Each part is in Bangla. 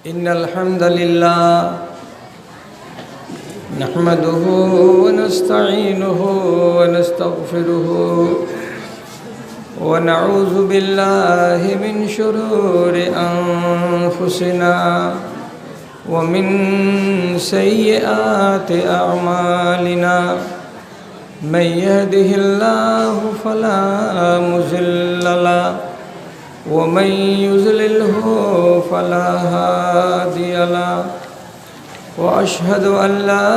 إن الحمد لله نحمده ونستعينه ونستغفره ونعوذ بالله من شرور أنفسنا ومن سيئات أعمالنا من يهده الله فلا مضل له ومن يضلله فلا هادي له وأشهد أن لا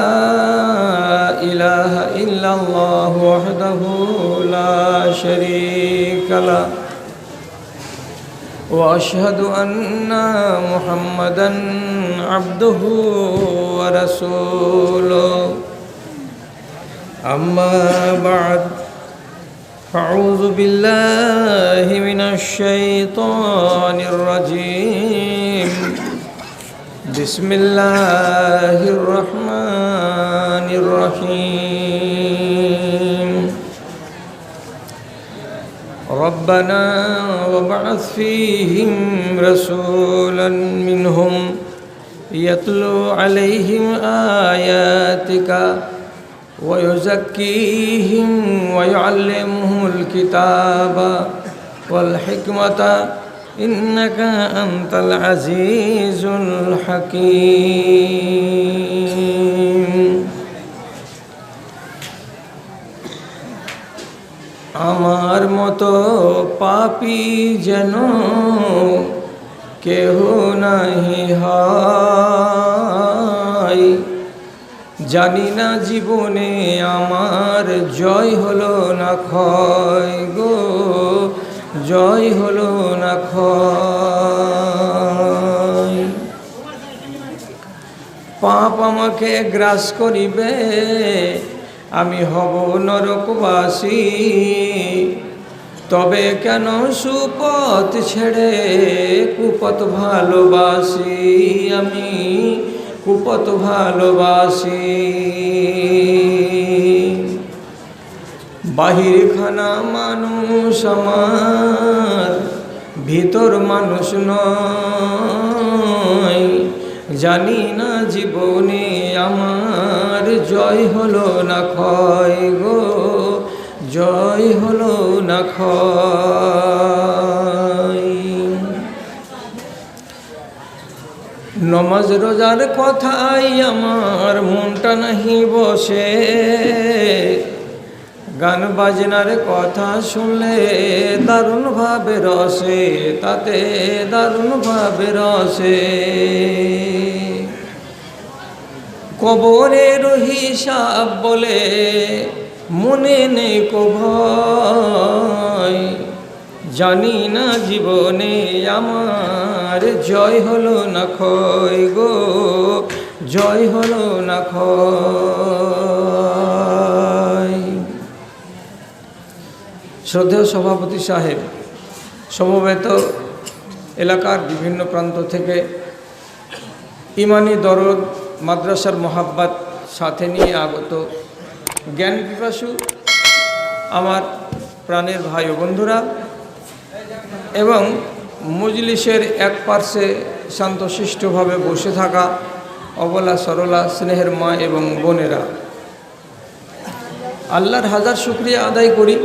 إله إلا الله وحده لا شريك له وأشهد أن محمدا عبده ورسوله أما بعد فأعوذ بالله من الشيطان الرجيم بسم الله الرحمن الرحيم ربنا وابعث فيهم رسولا منهم يتلو عليهم آياتك ويزكيهم ويعلمهم الكتاب والحكمة إنك أنت العزيز الحكيم আমার মতো পাপী যেন কেহ নাহি হয় জানি না জীবনে আমার জয় হলো না ক্ষয় গো জয় হলো না ক্ষয় পাপ আমাকে গ্রাস করিবে আমি হব নরকবাসী তবে কেন সুপথ ছেড়ে কুপথ ভালোবাসি আমি কুপথ ভালোবাসি বাহির খানা মানুষ আমার ভিতর মানুষ নয় জানি না জীবনে আমার জয় হলো না ক্ষয় গো জয় হলো না ক্ষয় নমাজ রোজার কথাই আমার মনটা নাহি বসে গান বাজনার কথা শুনলে দারুণ ভাবে রসে তাতে দারুণ ভাবে রসে কবরের হিসাব বলে মনে নেই কো ভয় জানি না জীবনে আমার জয় হলো না ক্ষয় গো জয় হলো না ক্ষয় শ্রদ্ধেয় সভাপতি সাহেব সমবেত এলাকার বিভিন্ন প্রান্ত থেকে ইমানি দরদ মাদ্রাসার মোহাব্বত সাথে নিয়ে আগত জ্ঞান পিপাসু আমার প্রাণের ভাই ও বন্ধুরা এবং মজলিসের এক পার্শ্বে শান্তশিষ্টভাবে বসে থাকা অবলা সরলা স্নেহের মা এবং বোনেরা আল্লাহর হাজার শুকরিয়া আদায় করি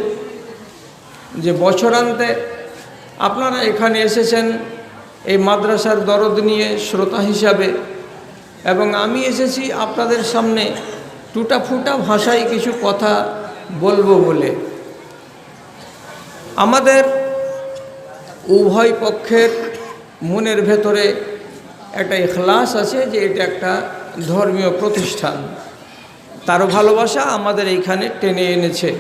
যে বছরান্তে আপনারা এখানে এসেছেন এই মাদ্রাসার দরদ নিয়ে শ্রোতা হিসাবে এবং আমি এসেছি আপনাদের সামনে টুটা ফুটা ভাষায় কিছু কথা বলবো বলে আমাদের উভয় পক্ষের মনের ভেতরে একটা ইখলাস আছে যে এটা একটা ধর্মীয় প্রতিষ্ঠান তারও ভালোবাসা আমাদের এইখানে টেনে এনেছে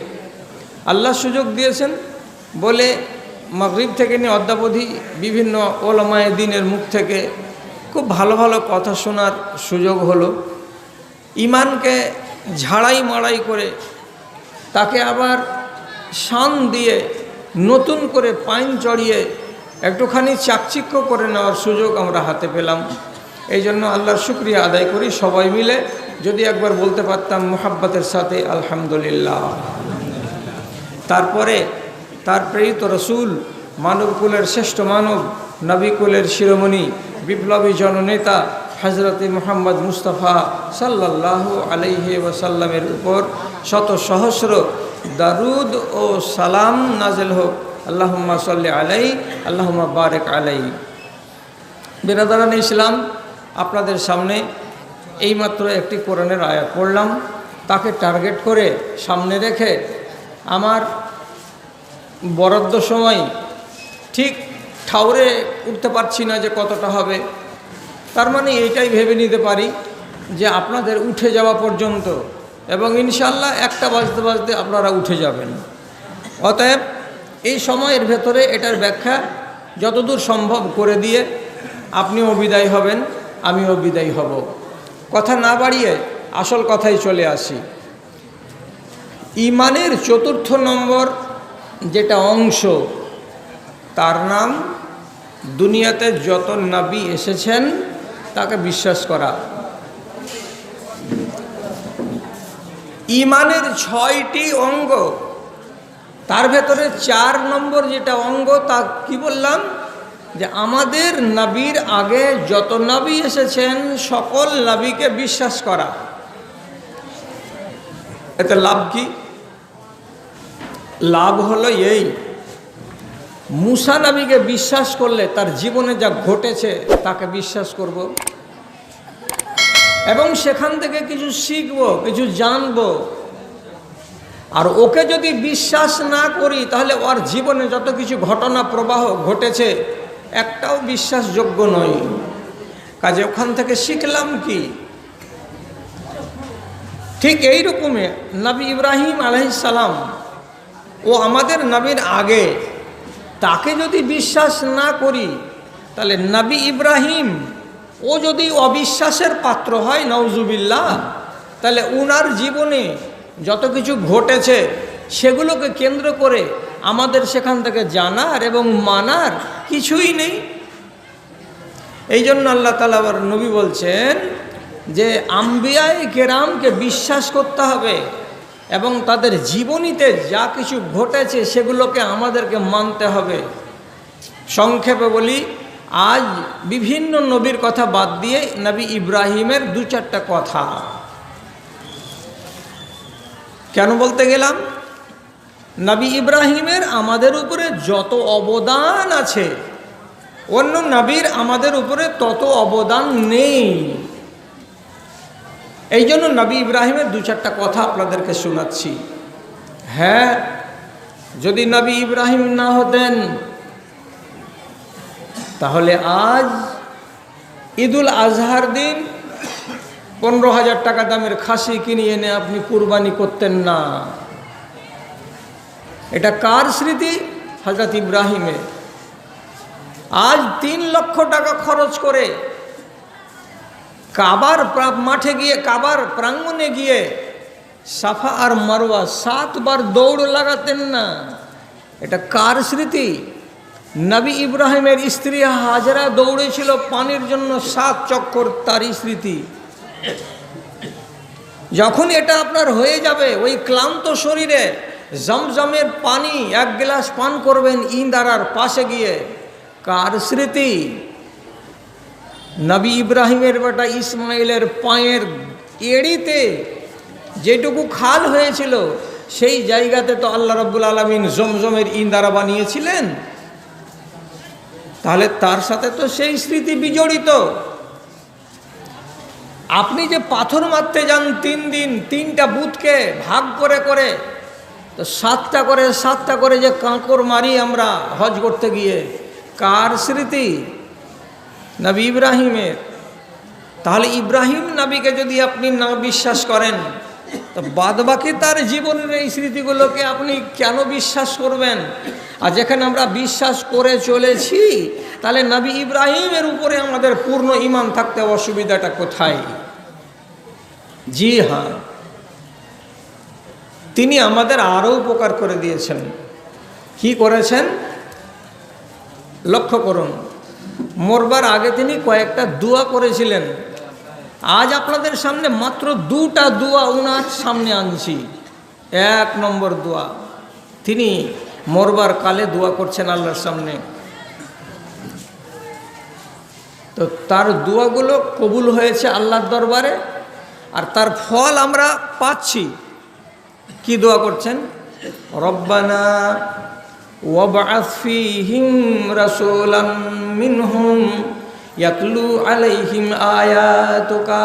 আল্লাহ সুযোগ দিয়েছেন বলে মাগরিব থেকে নিয়ে অদ্যাবধি বিভিন্ন ওলামায়ে দ্বীনের মুখ থেকে খুব ভালো ভালো কথা শোনার সুযোগ হলো ইমানকে ঝাড়াই মাড়াই করে তাকে আবার শান দিয়ে নতুন করে পাইন চড়িয়ে একটুখানি চাকচিক্য করে নেওয়ার সুযোগ আমরা হাতে পেলাম এই জন্য আল্লাহর শুকরিয়া আদায় করি সবাই মিলে যদি একবার বলতে পারতাম মুহাব্বতের সাথে আলহামদুলিল্লাহ তারপরে তার প্রেরিত রসুল মানবকুলের শ্রেষ্ঠ মানব নবীকুলের শিরোমণি বিপ্লবী জননেতা হজরতে মুহাম্মদ মুস্তাফা সাল্লাল্লাহু আলাইহি ওয়াসাল্লামের উপর শত সহস্র দারুদ ও সালাম নাজিল হোক। আল্লাহুম্মা সাল্লি আলাই, আল্লাহুম্মা বারিক আলাই। বিরাদারান ইসলাম, আপনাদের সামনে এইমাত্র একটি কোরআনের আয়াত পড়লাম। তাকে টার্গেট করে সামনে রেখে আমার বরাদ্দ সময় ঠিক ঠাউরে উঠতে পারছি না যে কতটা হবে। তার মানে এইটাই ভেবে নিতে পারি যে আপনাদের উঠে যাওয়া পর্যন্ত, এবং ইনশাল্লাহ 1টা বাজতে বাজতে আপনারা উঠে যাবেন। অতএব এই সময়ের ভেতরে এটার ব্যাখ্যা যতদূর সম্ভব করে দিয়ে আপনিও বিদায় হবেন, আমিও বিদায় হব। কথা না বাড়িয়ে আসল কথাই চলে আসি। ঈমানের 4র্থ নম্বর যেটা অংশ, তার নাম দুনিয়াতে যত নবী এসেছেন তাকে বিশ্বাস করা। ঈমানের 6টি অঙ্গ, তার ভেতরে 4 নম্বর যেটা অঙ্গ, তা কি বললাম যে আমাদের নবীর আগে যত নবী এসেছেন সকল নবীকে বিশ্বাস করা। এতে লাভ কি? লাভ হলো এই, মুসা নবীকে বিশ্বাস করলে তার জীবনে যা ঘটেছে তাকে বিশ্বাস করব, এবং সেখান থেকে কিছু শিখব, কিছু জানব। আর ওকে যদি বিশ্বাস না করি তাহলে ওর জীবনে যত কিছু ঘটনা প্রবাহ ঘটেছে একটাও বিশ্বাসযোগ্য নয়। কাজে ওখান থেকে শিখলাম কি? ঠিক এই রকমে নবী ইব্রাহিম আলাইহিস সালাম, ও আমাদের নবীর আগে, তাকে যদি বিশ্বাস না করি তাহলে নবী ইব্রাহিম ও যদি অবিশ্বাসের পাত্র হয়, নাউজুবিল্লাহ, তাহলে উনার জীবনে যত কিছু ঘটেছে সেগুলোকে কেন্দ্র করে আমাদের সেখান থেকে জানার এবং মানার কিছুই নেই। এই জন্য আল্লাহ তাআলা আবার নবী বলছেন যে আম্বিয়ায়ে কেরামকে বিশ্বাস করতে হবে, এবং তাদের জীবনীতে যা কিছু ঘটেছে সেগুলোকে আমাদেরকে মানতে হবে। সংক্ষেপে বলি, আজ বিভিন্ন নবীর কথা বাদ দিয়ে নবী ইব্রাহিমের 2-4টা কথা কেন বলতে গেলাম? নবী ইব্রাহিমের আমাদের উপরে যত অবদান আছে, অন্য নবীর আমাদের উপরে তত অবদান নেই। এই জন্য নবী ইব্রাহিমের 2-4টা কথা আপনাদেরকে শোনাচ্ছি। হ্যাঁ, যদি নবী ইব্রাহিম না হতেন তাহলে আজ ঈদুল আজহার দিন 15,000 টাকা দামের খাসি কিনে এনে আপনি কুরবানি করতেন না। এটা কার স্মৃতি? হযরত ইব্রাহিমের। আজ 3 লক্ষ টাকা খরচ করে কাবার মাঠে গিয়ে, কাবার প্রাঙ্গণে গিয়ে সাফা আর মারওয়া 7 বার দৌড় লাগাতেন না। এটা কার স্মৃতি? নবী ইব্রাহিমের স্ত্রী হাজরা দৌড়েছিল পানির জন্য 7 চক্কর, তারই স্মৃতি। যখন এটা আপনার হয়ে যাবে, ওই ক্লান্ত শরীরে জমজমের পানি 1 গ্লাস পান করবেন ইন্দারার পাশে গিয়ে, কার স্মৃতি? নবী ইব্রাহিমের বেটা ইসমাইলের পায়ের এড়িতে যেটুকু খাল হয়েছিল সেই জায়গাতে তো আল্লাহ রাব্বুল আলামিন জমজমের ইন্দারা বানিয়েছিলেন। তাহলে তার সাথে তো সেই স্মৃতি বিজড়িত। আপনি যে পাথর মারতে যান 3 দিন, 3টা বুথকে ভাগ করে করে, তো 7টা করে যে কাঁকর মারি আমরা হজ করতে গিয়ে, কার স্মৃতি? নবী ইব্রাহিমের। তাহলে ইব্রাহিম নবীকে যদি আপনি না বিশ্বাস করেন, তো বাদবাকি তার জীবনের এই স্মৃতিগুলোকে আপনি কেন বিশ্বাস করবেন? আর যেখানে আমরা বিশ্বাস করে চলেছি, তাহলে নবী ইব্রাহিমের উপরে আমাদের পূর্ণ ঈমান থাকতে অসুবিধাটা কোথায়? জি হ্যাঁ, তিনি আমাদের আরও উপকার করে দিয়েছেন। কি করেছেন লক্ষ্য করুন। মরবার আগে তিনি কয়েকটা দোয়া করেছিলেন। আজ আপনাদের সামনে মাত্র 2টা দোয়া ওনার সামনে আনছি। 1 নম্বর দোয়া তিনি মরবার কালে দোয়া করছেন আল্লাহর সামনে, তো তার দোয়াগুলো কবুল হয়েছে আল্লাহর দরবারে, আর তার ফল আমরা পাচ্ছি। কি দোয়া করছেন? রব্বানা ওয়াবআস ফীহিম রাসূলাম মিনহুম ইয়াতলু আলাইহিম আয়াতুকা।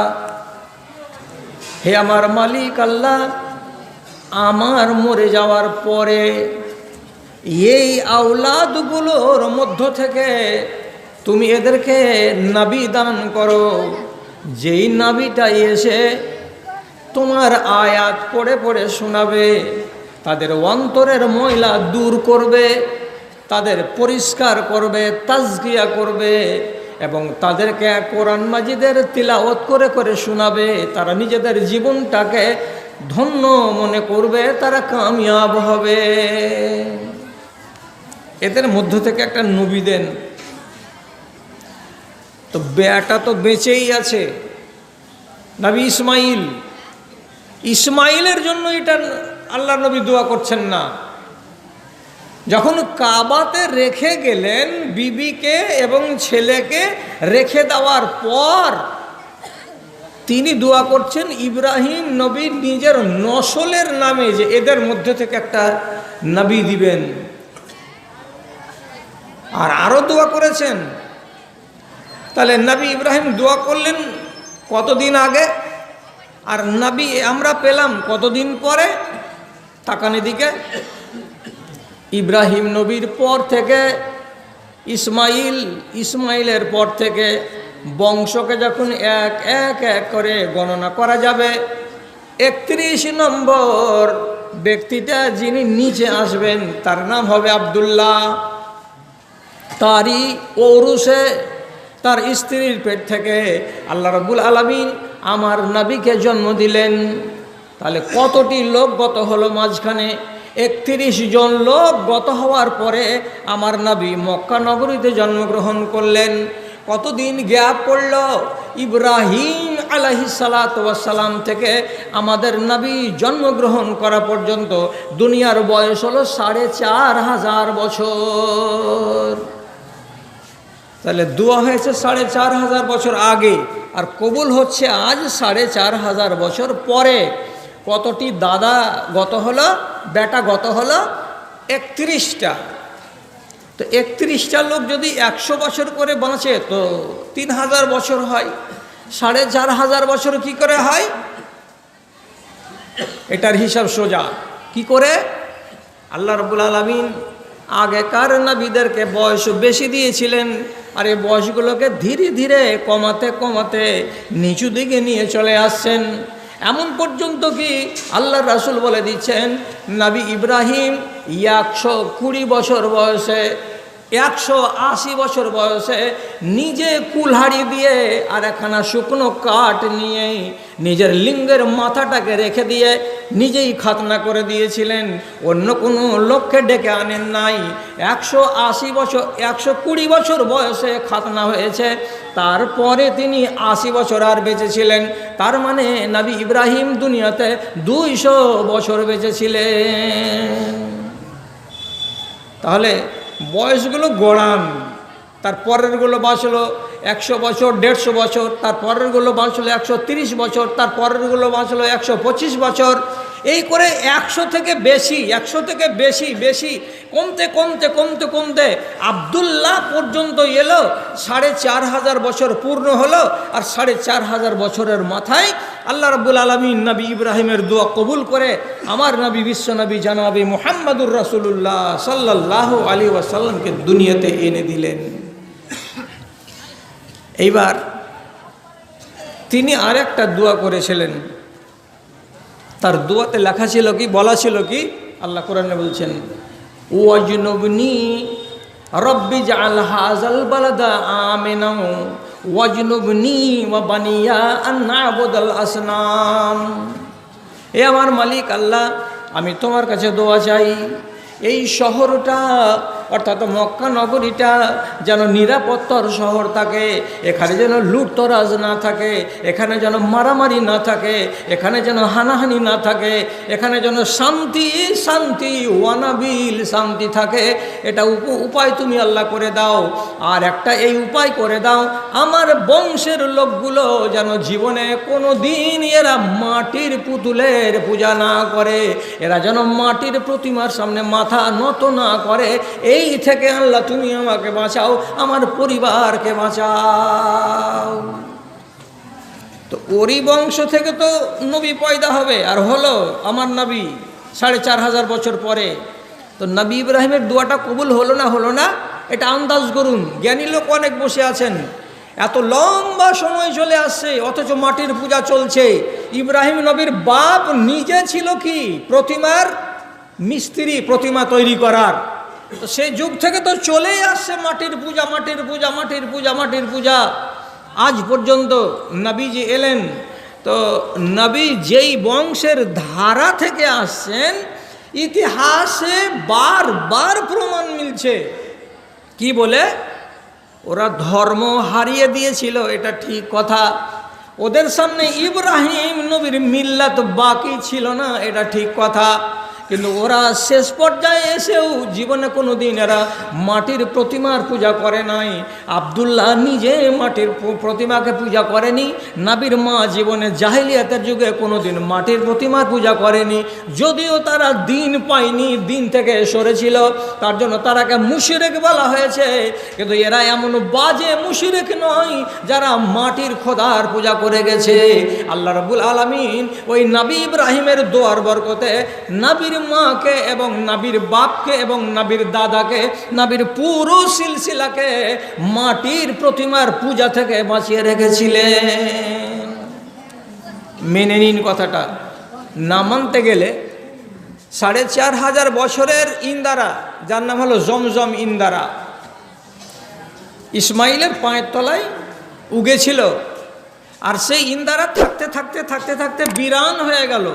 হে আমার মালিক আল্লাহ, আমার মরে যাওয়ার পরে এই আওলাদগুলোর মধ্য থেকে তুমি এদেরকে নবী দান করো, যেই নবীটা এসে তোমার আয়াত পড়ে পড়ে শোনাবে, তাদের অন্তরের ময়লা দূর করবে, তাদের পরিষ্কার করবে, তাজকিয়া করবে, এবং তাদেরকে কোরআন মাজিদের তিলাওয়াত করে করে শোনাবে। তারা নিজেদের জীবনটাকে ধন্য মনে করবে, তারা কামিয়াব হবে। এদের মধ্য থেকে একটা নবী দেন। তো বেটা তো বেঁচেই আছে, নবী ইসমাইল। ইসমাইলের জন্য এটা আল্লাহ নবী দোয়া করছেন না। যখন কাবাতে রেখে গেলেন বিবিকে এবং ছেলেকে রেখে দেওয়ার পর তিনি দোয়া করছেন ইব্রাহিম নবীর নিজের নসলের নামে, যে এদের মধ্যে থেকে একটা নবী দিবেন। আর আরো দোয়া করেছেন। তাহলে নবী ইব্রাহিম দোয়া করলেন কতদিন আগে, আর নবী আমরা পেলাম কতদিন পরে? তাকান এদিকে। ইব্রাহিম নবীর পর থেকে ইসমাইলের পর থেকে বংশকে যখন এক এক এক করে গণনা করা যাবে, 31 নম্বর ব্যক্তিটা যিনি নিচে আসবেন তার নাম হবে আব্দুল্লাহ। তারই ঔরসে তার স্ত্রীর পেট থেকে আল্লাহ রাব্বুল আলামিন আমার নবীকে জন্ম দিলেন। তাহলে কতটি লোক গত হলো মাঝখানে? 31 জন লোক গত হওয়ার পরে আমার নবী মক্কা নগরীতে জন্মগ্রহণ করলেন। কতদিন গ্যাপ পড়ল? ইব্রাহিম আলাইহিস সালাতু ওয়াস সালাম থেকে আমাদের নবী জন্মগ্রহণ করা পর্যন্ত দুনিয়ার বয়স হলো 4500 বছর। তাহলে দোয়া হয়েছে 4500 বছর আগে, আর কবুল হচ্ছে আজ 4500 বছর পরে। কতটি দাদা গত হলো, বেটা গত হলো? 31টা। তো 31টা লোক যদি 100 বছর করে বাঁচে তো 3000 বছর হয়। 4500 বছর কি করে হয়? এটার হিসাব সোজা। কি করে? আল্লাহ রাব্বুল আলামিন আগেকার নবীদেরকে বয়স বেশি দিয়েছিলেন, আর এই বয়সগুলোকে ধীরে ধীরে কমাতে কমাতে নিচু দিকে নিয়ে চলে আসছেন। এমন পর্যন্ত কি আল্লাহ রাসূল বলে দিচ্ছেন, নবী ইব্রাহিম 120 বছর বয়সে, 180 বছর বয়সে নিজে কুলহাড়ি দিয়ে আর একখানা শুকনো কাঠ নিয়ে নিজের লিঙ্গের মাথাটাকে রেখে দিয়ে নিজেই খাতনা করে দিয়েছিলেন। অন্য কোনো লোককে ডেকে আনেন নাই। 180 বছর, 120 বছর বয়সে খাতনা হয়েছে, তারপরে তিনি 80 বছর আর বেঁচেছিলেন। তার মানে নবী ইব্রাহিম দুনিয়াতে 200 বছর বেঁচেছিলেন। তাহলে বয়সগুলো গড়ান। তার পরেরগুলো বাঁচলো 100 বছর, 150 বছর, তার পরেরগুলো বাঁচলো 130 বছর, তার পরেরগুলো বাঁচলো 125 বছর। এই করে 100 থেকে বেশি কমতে কমতে কমতে কমতে আব্দুল্লাহ পর্যন্ত এলো। 4500 বছর পূর্ণ হলো, আর 4500 বছরের মাথায় আল্লাহ রাব্বুল আলামিন নবী ইব্রাহিমের দোয়া কবুল করে আমার নবী বিশ্ব নবী জনাবে মুহাম্মদুর রাসূলুল্লাহ সাল্লাল্লাহু আলাইহি ওয়াসাল্লামকে দুনিয়াতে এনে দিলেন। এইবার তিনি আরেকটা দোয়া করেছিলেন। তার দোয়াতে লেখা ছিল কি, বলা ছিল কি? আল্লাহ কোরআনে বলছেন, ওয়াজনুবনি রব্বি জাআল হাযাল বালাদা আমিনা ওয়াজনুবনি ওয়া বানিয়া আন না'বুদাল আসনাম। এ আমার মালিক আল্লাহ, আমি তোমার কাছে দোয়া চাই, এই শহরটা অর্থাৎ মক্কা নগরীটা যেন নিরাপত্তার শহর থাকে, এখানে যেন লুটতরাজ না থাকে, এখানে যেন মারামারি না থাকে, এখানে যেন হানাহানি না থাকে, এখানে যেন শান্তি শান্তি ওয়ানাবিল শান্তি থাকে। এটা উপায় তুমি আল্লাহ করে দাও। আর একটা এই উপায় করে দাও, আমার বংশের লোকগুলো যেন জীবনে কোনো দিন এরা মাটির পুতুলের পূজা না করে, এরা যেন মাটির প্রতিমার সামনে মাথা নত না করে। এই থেকে আল্লাহ তুমি আমাকে বাঁচাও, আমার পরিবারকে বাঁচাও। তো ওরই বংশ থেকে তো নবী পয়দা হবে। আর হলো আমার নবী 4500 বছর পরে। তো নবী ইব্রাহিমের দোয়াটা কবুল হলো না হলো না এটা আন্দাজ করুন। জ্ঞানী লোক অনেক বসে আছেন, এত লম্বা সময় চলে আসছে অথচ মাটির পূজা চলছে। ইব্রাহিম নবীর বাপ নিজে ছিল কি প্রতিমার মিস্ত্রি, প্রতিমা তৈরি করার। তো সেই যুগ থেকে তো চলেই আসছে মাটির পূজা, মাটির পূজা, মাটির পূজা, মাটির পূজা। আজ পর্যন্ত নবীজি এলেন, তো নবী যেই বংশের ধারা থেকে আসছেন ইতিহাসে বারবার প্রমাণ মিলছে। কি বলে? ওরা ধর্ম হারিয়ে দিয়েছিল, এটা ঠিক কথা। ওদের সামনে ইব্রাহিম নবীর মিল্লাত বাকি ছিল না, এটা ঠিক কথা। কিন্তু ওরা শেষ পর্যায়ে এসেও জীবনে কোনো দিন এরা মাটির প্রতিমার পূজা করে নাই। আব্দুল্লাহ নিজে মাটির প্রতিমাকে পূজা করেনি। নবীর মা জীবনে জাহিলিয়াতের যুগে কোনো দিন মাটির প্রতিমার পূজা করেনি। যদিও তারা দিন পায়নি, দিন থেকে সরেছিল, তার জন্য তারাকে মুশরিক বলা হয়েছে। কিন্তু এরা এমন বাজে মুশরিক নয় যারা মাটির খোদার পূজা করে গেছে। আল্লাহ রাব্বুল আলামিন ওই নবী ইব্রাহিমের দোয়ার বরকতে নবীর মাকে এবং নবীর বাপকে এবং নবীর দাদাকে, নবীর পুরো সিলসিলাকে মাটির প্রতিমার পূজা থেকে বাঁচিয়ে রেখেছিলেন। মেনে নিন কথাটা। না মানতে গেলে 4500 বছরের ইন্দারা, যার নাম হলো জমজম ইন্দারা, ইসমাইলের পায়ের তলায় উগেছিল। আর সেই ইন্দারা থাকতে থাকতে থাকতে থাকতে বিরান হয়ে গেল।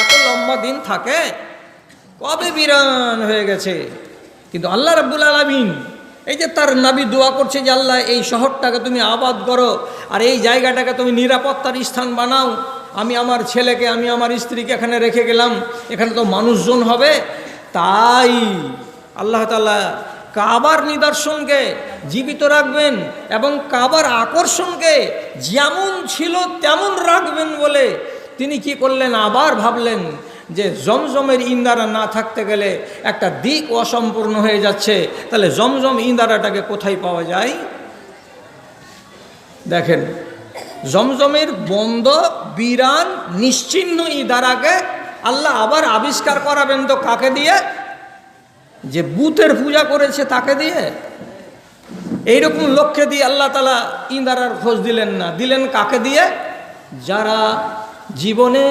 এত লম্বা দিন থাকে, কবে বিরান হয়ে গেছে। কিন্তু আল্লাহ রাব্বুল আলামিন এই যে তার নবী দোয়া করছে যে আল্লাহ এই শহরটাকে তুমি আবাদ করো, আর এই জায়গাটাকে তুমি নিরাপত্তার স্থান বানাও। আমি আমার ছেলেকে, আমি আমার স্ত্রীকে এখানে রেখে গেলাম, এখানে তো মানুষজন হবে। তাই আল্লাহ তাআলা কাবার নিদর্শনকে জীবিত রাখবেন এবং কাবার আকর্ষণকে যেমন ছিল তেমন রাখবেন বলে তিনি কি করলেন, আবার ভাবলেন যে জমজমের ইন্দারা না থাকতে গেলে একটা দিক অসম্পূর্ণ হয়ে যাচ্ছে। তাহলে জমজম ইন্দারাটাকে কোথায় পাওয়া যায়? দেখেন, জমজমের বন্ধ বিরান নিশ্চিহ্ন ইদারাকে আল্লাহ আবার আবিষ্কার করাবেন। তো কাকে দিয়ে? যে বুতের পূজা করেছে তাকে দিয়ে। এইরকম লক্ষ্যে দিয়ে আল্লাহ তাআলা ইন্দারার খোঁজ দিলেন না, দিলেন কাকে দিয়ে? যারা জীবনে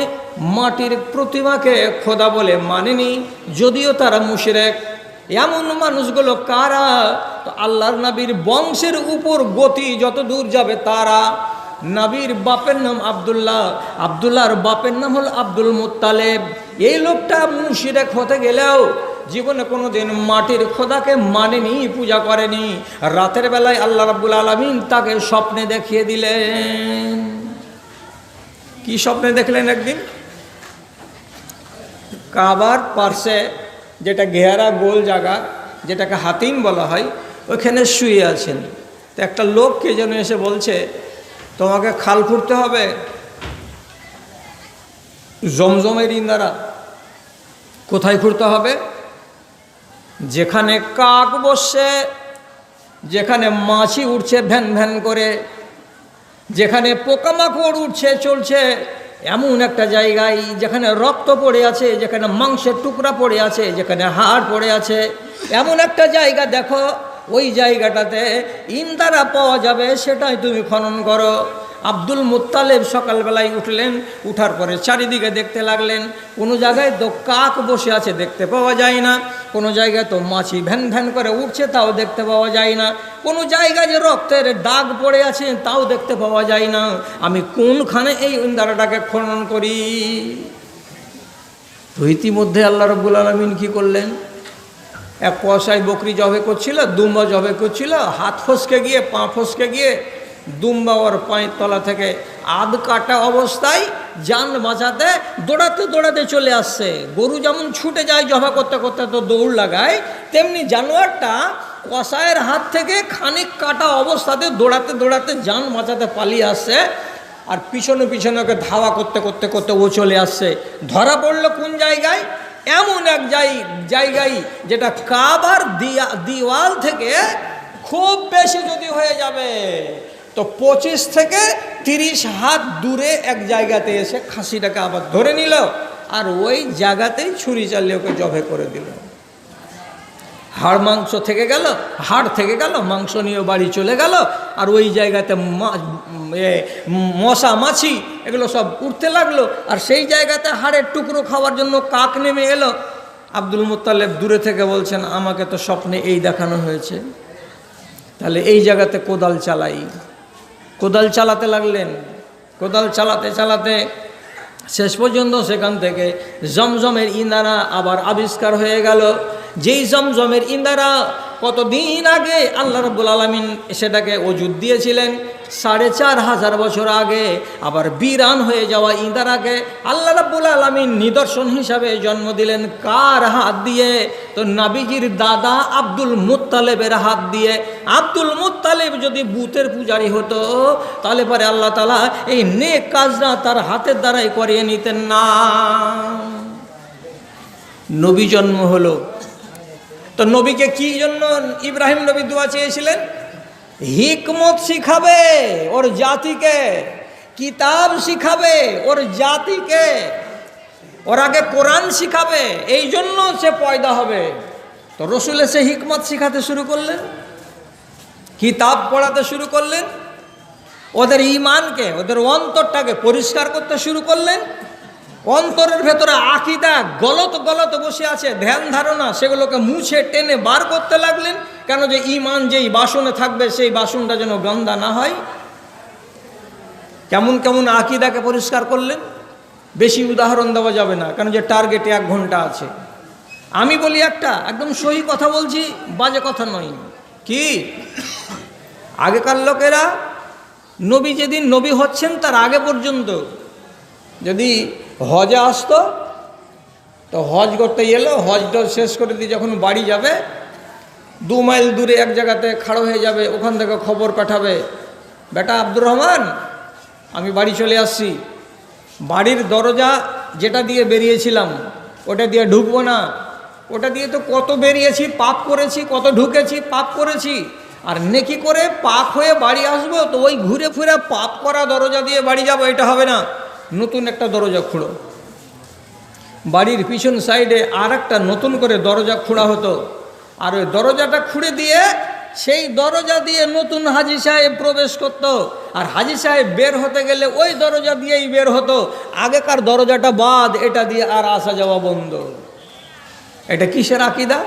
মাটির প্রতিমাকে খোদা বলে মানেনি, যদিও তারা মুশরিক। এমন মানুষগুলো কারা? তো আল্লাহর নবীর বংশের উপর গতি যত দূর যাবে তারা। নবীর বাপের নাম আব্দুল্লাহ, আব্দুল্লাহর বাপের নাম হল আব্দুল মুত্তালেব। এই লোকটা মুশরিক হতে গেলেও জীবনে কোনো দিন মাটির খোদাকে মানেনি, পূজা করেনি। রাতের বেলায় আল্লাহ রাব্বুল আলামিন তাকে স্বপ্নে দেখিয়ে দিলেন। কি স্বপ্নে দেখলেন? একদিন কাবার পার্শ্বে যেটা ঘেরা গোল জায়গা, যেটাকে হাতিম বলা হয়, ওইখানে শুয়ে আছেন। তো একটা লোক কে যেন এসে বলছে, তোমাকে খাল ফুটতে হবে জমজমের ইন্দারা। কোথায় ফুটতে হবে? যেখানে কাক বসছে, যেখানে মাছি উঠছে ভ্যান ভ্যান করে, যেখানে পোকামাকড় উঠছে চলছে, এমন একটা জায়গায় যেখানে রক্ত পড়ে আছে, যেখানে মাংসের টুকরা পড়ে আছে, যেখানে হাড় পড়ে আছে, এমন একটা জায়গা দেখো, ওই জায়গাটাতে ইন্দারা পাওয়া যাবে, সেটাই তুমি খনন করো। আব্দুল মুত্তালেব সকালবেলায় উঠলেন, উঠার পরে চারিদিকে দেখতে লাগলেন। কোনো জায়গায় তো কাক বসে আছে, দেখতে পাওয়া যায় না। কোনো জায়গায় তো মাছি ভ্যান ভ্যান করে উঠছে, তাও দেখতে পাওয়া যায় না। কোনো জায়গায় যে রক্তের দাগ পড়ে আছে, তাও দেখতে পাওয়া যায় না। আমি কোনখানে এই ইন্দারাটাকে খনন করি? তো ইতিমধ্যে আল্লাহ রাব্বুল আলামিন কি করলেন? এক কসাই বকরি জবে করছিল, দুম্বা জবে করছিল, হাত ফসকে গিয়ে পা ফসকে গিয়ে দুম্বা ওর পায়ের তলা থেকে আধ কাটা অবস্থায় জান বাঁচাতে দৌড়াতে দৌড়াতে চলে আসছে। গরু যেমন ছুটে যায় জবা করতে করতে তো দৌড় লাগায়, তেমনি জানোয়ারটা কসাইয়ের হাত থেকে খানিক কাটা অবস্থাতে দৌড়াতে দৌড়াতে জান বাঁচাতে পালিয়ে আসছে। আর পিছনে পিছনে ওকে ধাওয়া করতে করতে করতে ও চলে আসছে। ধরা পড়লো কোন জায়গায়? এমন এক জায়গায় যেটা কাবার দিওয়াল থেকে খুব বেশি যদি হয়ে যাবে তো 25 থেকে 30 হাত দূরে এক জায়গাতে এসে খাসিটাকে আবার ধরে নিল, আর ওই জায়গাতেই ছুরি চালিয়ে ওকে জবে করে দিল। হাড় মাংস থেকে গেল, হাড় থেকে গেল, মাংস নিয়ে বাড়ি চলে গেল। আর ওই জায়গাতে মশা মাছি এগুলো সব উঠতে লাগলো। আর সেই জায়গাতে হাড়ের টুকরো খাওয়ার জন্য কাক নেমে এলো। আব্দুল মুত্তালেব দূরে থেকে বলছেন, আমাকে তো স্বপ্নে এই দেখানো হয়েছে, তাহলে এই জায়গাতে কোদাল চালাই। কোদাল চালাতে লাগলেন। কোদাল চালাতে চালাতে শেষ পর্যন্ত সেখান থেকে জমজমের ইন্দারা আবার আবিষ্কার হয়ে গেল। যেই জমজমের ইন্দারা কতদিন আগে আল্লাহ রাব্বুল আলামিন সেটাকে ওজুদ দিয়েছিলেন, 4500 বছর আগে আবার বিরান হয়ে যাওয়া ইন্দারাকে আল্লাহ রাব্বুল আলামিন নিদর্শন হিসাবে জন্ম দিলেন। কার হাত দিয়ে? তো নবীজির দাদা আব্দুল মুত্তালেবের হাত দিয়ে। আব্দুল মুত্তালেব যদি বুতের পূজারী হতো তাহলে পরে আল্লাহ তাআলা এই নেক কাজটা তার হাতের দ্বারাই করিয়ে নিতেন না। নবী জন্ম হলো, তো নবীকে কি জন্য ইব্রাহিম নবী দোয়া চেয়েছিলেন? হিকমত শিখাবে ওর জাতিকে, কিতাব শিখাবে ওর জাতিকে, ওর আগে কোরআন শিখাবে, এই জন্য সে পয়দা হবে। তো রসুল এসে হিকমত শিখাতে শুরু করলেন, কিতাব পড়াতে শুরু করলেন, ওদের ঈমানকে, ওদের অন্তরটাকে পরিষ্কার করতে শুরু করলেন। অন্তরের ভেতরে আকীদা গলত বসে আছে, ধ্যান ধারণা, সেগুলোকে মুছে টেনে বার করতে লাগলেন। কেন? যে ঈমান যেই বাসনে থাকবে সেই বাসনটা যেন গন্ধা না হয়। কেমন কেমন আকীদাকে পরিষ্কার করলেন। বেশি উদাহরণ দেওয়া যাবে না, কারণ যে টার্গেটে 1 ঘন্টা আছে। আমি বলি একটা, একদম সহি কথা বলছি, বাজে কথা নয়। কি? আগেকার লোকেরা নবী যেদিন নবী হচ্ছেন তার আগে পর্যন্ত যদি হজে আসতো তো হজ করতে এলো, হজটা শেষ করে দিয়ে যখন বাড়ি যাবে 2 মাইল দূরে এক জায়গাতে খাড়ো হয়ে যাবে, ওখান থেকে খবর পাঠাবে, বেটা আব্দুর রহমান আমি বাড়ি চলে আসছি, বাড়ির দরজা যেটা দিয়ে বেরিয়েছিলাম ওটা দিয়ে ঢুকবো না, ওটা দিয়ে তো কত বেরিয়েছি পাপ করেছি, কত ঢুকেছি পাপ করেছি, আর নেকি করে পাপ হয়ে বাড়ি আসবো, তো ওই ঘুরে ফিরে পাপ করা দরজা দিয়ে বাড়ি যাবো, এটা হবে না, নতুন একটা দরজা খুঁড়ো। বাড়ির পিছন সাইডে আর একটা নতুন করে দরজা খোঁড়া হতো, আর ওই দরজাটা খুঁড়ে দিয়ে সেই দরজা দিয়ে নতুন হাজি সাহেব প্রবেশ করত, আর হাজি সাহেব বের হতে গেলে ওই দরজা দিয়েই বের হতো। আগেকার দরজাটা বাদ, এটা দিয়ে আর আসা যাওয়া বন্ধ। এটা কিসের আকীদা?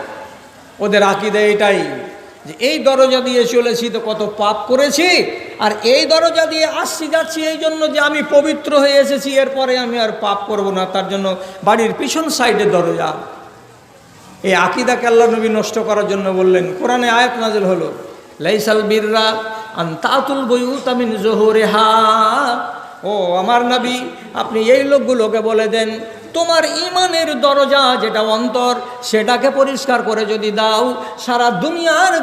ওদের আকীদা এটাই যে এই দরজা দিয়ে চলেছি তো কত পাপ করেছি, আর এই দরজা দিয়ে আসছি যাচ্ছি এই জন্য যে আমি পবিত্র হয়ে এসেছি, এরপরে আমি আর পাপ করব না, তার জন্য বাড়ির পিছন সাইডে দরজা। এই আকীদাকে আল্লাহ নবী নষ্ট করার জন্য বললেন। কোরআনে আয়াত নাযিল হলো, লাইসাল বিররা আন তাতুল বুয়ুতা মিন যুহুরিহা। ও আমার নবী, আপনি এই লোকগুলোকে বলে দেন তোমার ঈমানের দরজা যেটা অন্তর, সেটাকে পরিষ্কার করে যদি দাও, সারা দুনিয়ার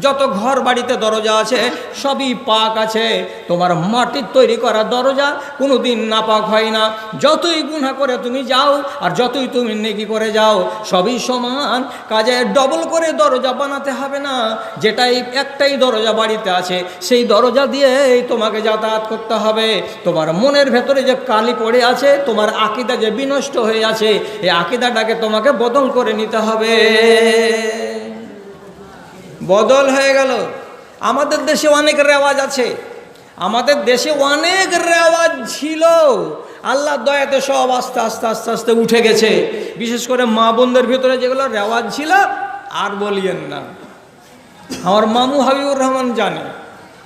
যত ঘর বাড়িতে দরজা আছে সবই পাক আছে। তোমার মাটির তৈরি করা দরজা কোনো দিন নাপাক হয় না। যতই গুনাহ করে তুমি যাও আর যতই তুমি নেকি করে যাও, সবই সমান। কাজে ডবল করে দরজা বানাতে হবে না। যেটাই একটাই দরজা বাড়িতে আছে সেই দরজা দিয়েই তোমাকে যাতায়াত করতে হবে। তোমার মনের ভেতরে যে কালি পড়ে আছে, তোমার আকীদা যে বিনষ্ট হয়ে আছে, এই আকীদাটাকে তোমাকে বদল করে নিতে হবে। বদল হয়ে গেল। আমাদের দেশে অনেক রেওয়াজ আছে, আমাদের দেশে অনেক রেওয়াজ ছিল, আল্লাহর দয়াতে সব আস্তে আস্তে আস্তে আস্তে উঠে গেছে। বিশেষ করে মা বোনদের ভিতরে যেগুলো রেওয়াজ ছিল আর বলিয়েন না। আমার মামু হাবিবুর রহমান জানে,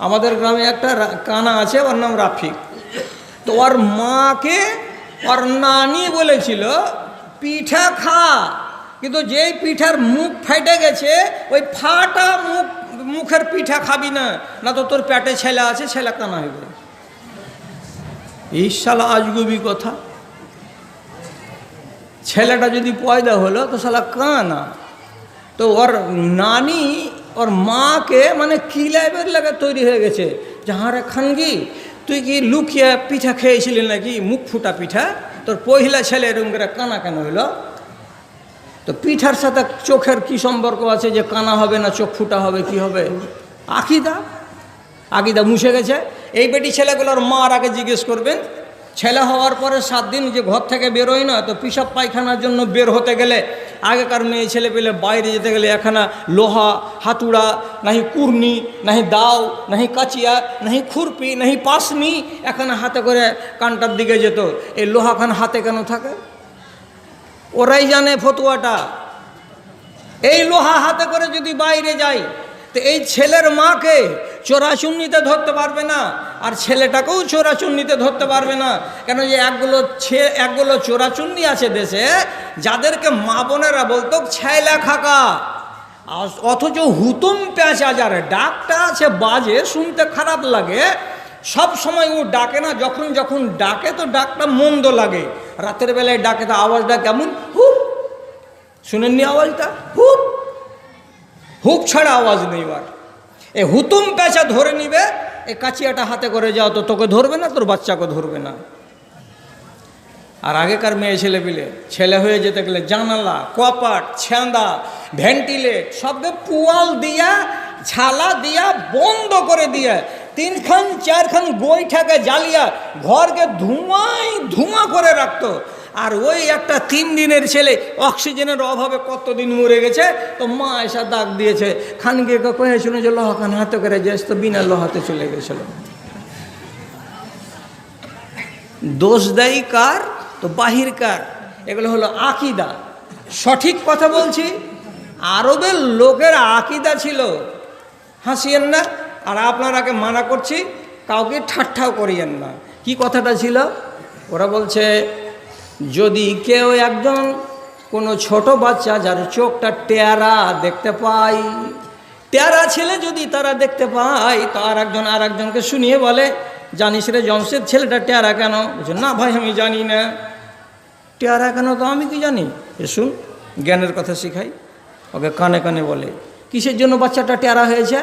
আমাদের গ্রামে একটা কানা আছে, ওর নাম রাফিক। তো ওর মাকে ওর নানি বলেছিল পিঠা খা, কিন্তু যেই পিঠার মুখ ফেটে গেছে ওই ফাটা মুখের পিঠা খাবি না, না তো তোর পেটে ছেলে আছে, ছেলে কানা হইবে। এই শালা আজগুবি কথা। ছেলেটা যদি পয়দা হলো তো শালা কানা, তো ওর নানি ওর মাকে মানে কিলাইবের লাগে তৈরি হয়ে গেছে যে হ্যাঁ রে খানগি, তুই কি লুকিয়ে পিঠা খেয়েছিলি নাকি, মুখ ফুটা পিঠা, তোর পহিলা ছেলে এরকম করে কানা কেন হইল? তো পিঠার সাথে চোখের কি সম্পর্ক আছে যে কানা হবে না চোখ ফুটা হবে, কি হবে? আকিদা মুছে গেছে। এই বেটি ছেলেগুলোর মার আগে জিজ্ঞেস করবেন, ছেলে হওয়ার পরে 7 দিন যে ঘর থেকে বেরোয় না, তো পিসাব পায়খানার জন্য বের হতে গেলে আগেকার মেয়ে ছেলে পেলে বাইরে যেতে গেলে এখানা লোহা হাতুড়া, নাহি কুর্নি, নাহি দাও, নাহি কাচিয়া, নাহি খুরপি, নাহি পাসনি, এখানে হাতে করে কানটার দিকে যেত। এই লোহাখান হাতে কেন থাকে? ওরাই জানে ফতুয়াটা। এই লোহা হাতে করে যদি বাইরে যায় তো এই ছেলের মাকে চোরাচুন্নিতে ধরতে পারবে না, আর ছেলেটাকেও চোরাচুন্নিতে ধরতে পারবে না। কেন যে একগুলো চোরাচুন্নি আছে দেশে, যাদেরকে মা বোনেরা বলতো ছেলে খাকা, অথচ হুতুম পেঁচা যার ডাকটা আছে বাজে, শুনতে খারাপ লাগে, সব সময় ও ডাকে না, যখন যখন ডাকে তো ডাকটা মন্দ লাগে। রাতের বেলায় ডাকে তো আওয়াজটা কেমন, হুপ, শুনেননি আওয়াজটা? হুপ হুপ ছাড়া আওয়াজ নেই। আর এ হুতুম পেঁচা ধরে নিবে, এই কাচিয়াটা হাতে করে যাও তো তোকে ধরবে না, তোর বাচ্চাকে ধরবে না। আর আগেকার মেয়ে ছেলে হয়ে যেতে গেলে জানালা, কপাট, ছ্যাঁদা, ভেন্টিলেট সবকে পুয়াল দিয়া, ঝালা দিয়া, বন্ধ করে দিয়া, 3খান 4খান গোইঠাকে জ্বালিয়া ঘরকে ধোঁয়া করে রাখতো। আর ওই একটা 3 দিনের ছেলে অক্সিজেনের অভাবে কতদিন মরে গেছে, তো মা এসা ডাক দিয়েছে, খানকে কয়ে শুনে যে লোহাখান হাতে করে যাস, তো বিনা লোহাতে চলে গেছিল। দোষ দেয় কার? তো বাহিরকার। এগুলো হলো আকিদা। সঠিক কথা বলছি, আরবের লোকের আকিদা ছিল, হাসিয়েন না। আর আপনারাকে মানা করছি, কাউকে ঠাট্টাও করিয়েন না। কি কথাটা ছিল? ওরা বলছে যদি কেউ একজন কোনো ছোট বাচ্চা যার চোখটা টেরা দেখতে পায়, টেরা ছেলে যদি তারা দেখতে পায়, তো আর একজনকে শুনিয়ে বলে, জানিস রে জমশেদ ছেলেটা টেরা কেন? বলছে না ভাই আমি জানি না। টেরা কেন তো আমি কি জানি? শুন, জ্ঞানের কথা শিখাই। ওকে কানে কানে বলে কিসের জন্য বাচ্চাটা টেরা হয়েছে,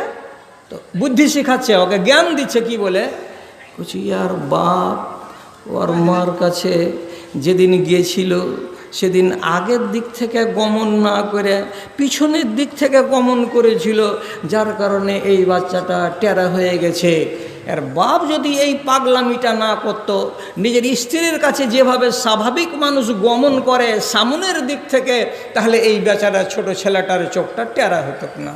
তো বুদ্ধি শেখাচ্ছে, ওকে জ্ঞান দিচ্ছে। কি বলে? বলছি আর বাপ ওর মার কাছে যেদিন গিয়েছিল সেদিন আগের দিক থেকে গমন না করে পিছনের দিক থেকে গমন করেছিল, যার কারণে এই বাচ্চাটা টেরা হয়ে গেছে। আর বাপ যদি এই পাগলামিটা না করত, নিজের স্ত্রীর কাছে যেভাবে স্বাভাবিক মানুষ গমন করে সামনের দিক থেকে, তাহলে এই বেচারা ছোট ছেলেটার চোখটা টেরা হতো না।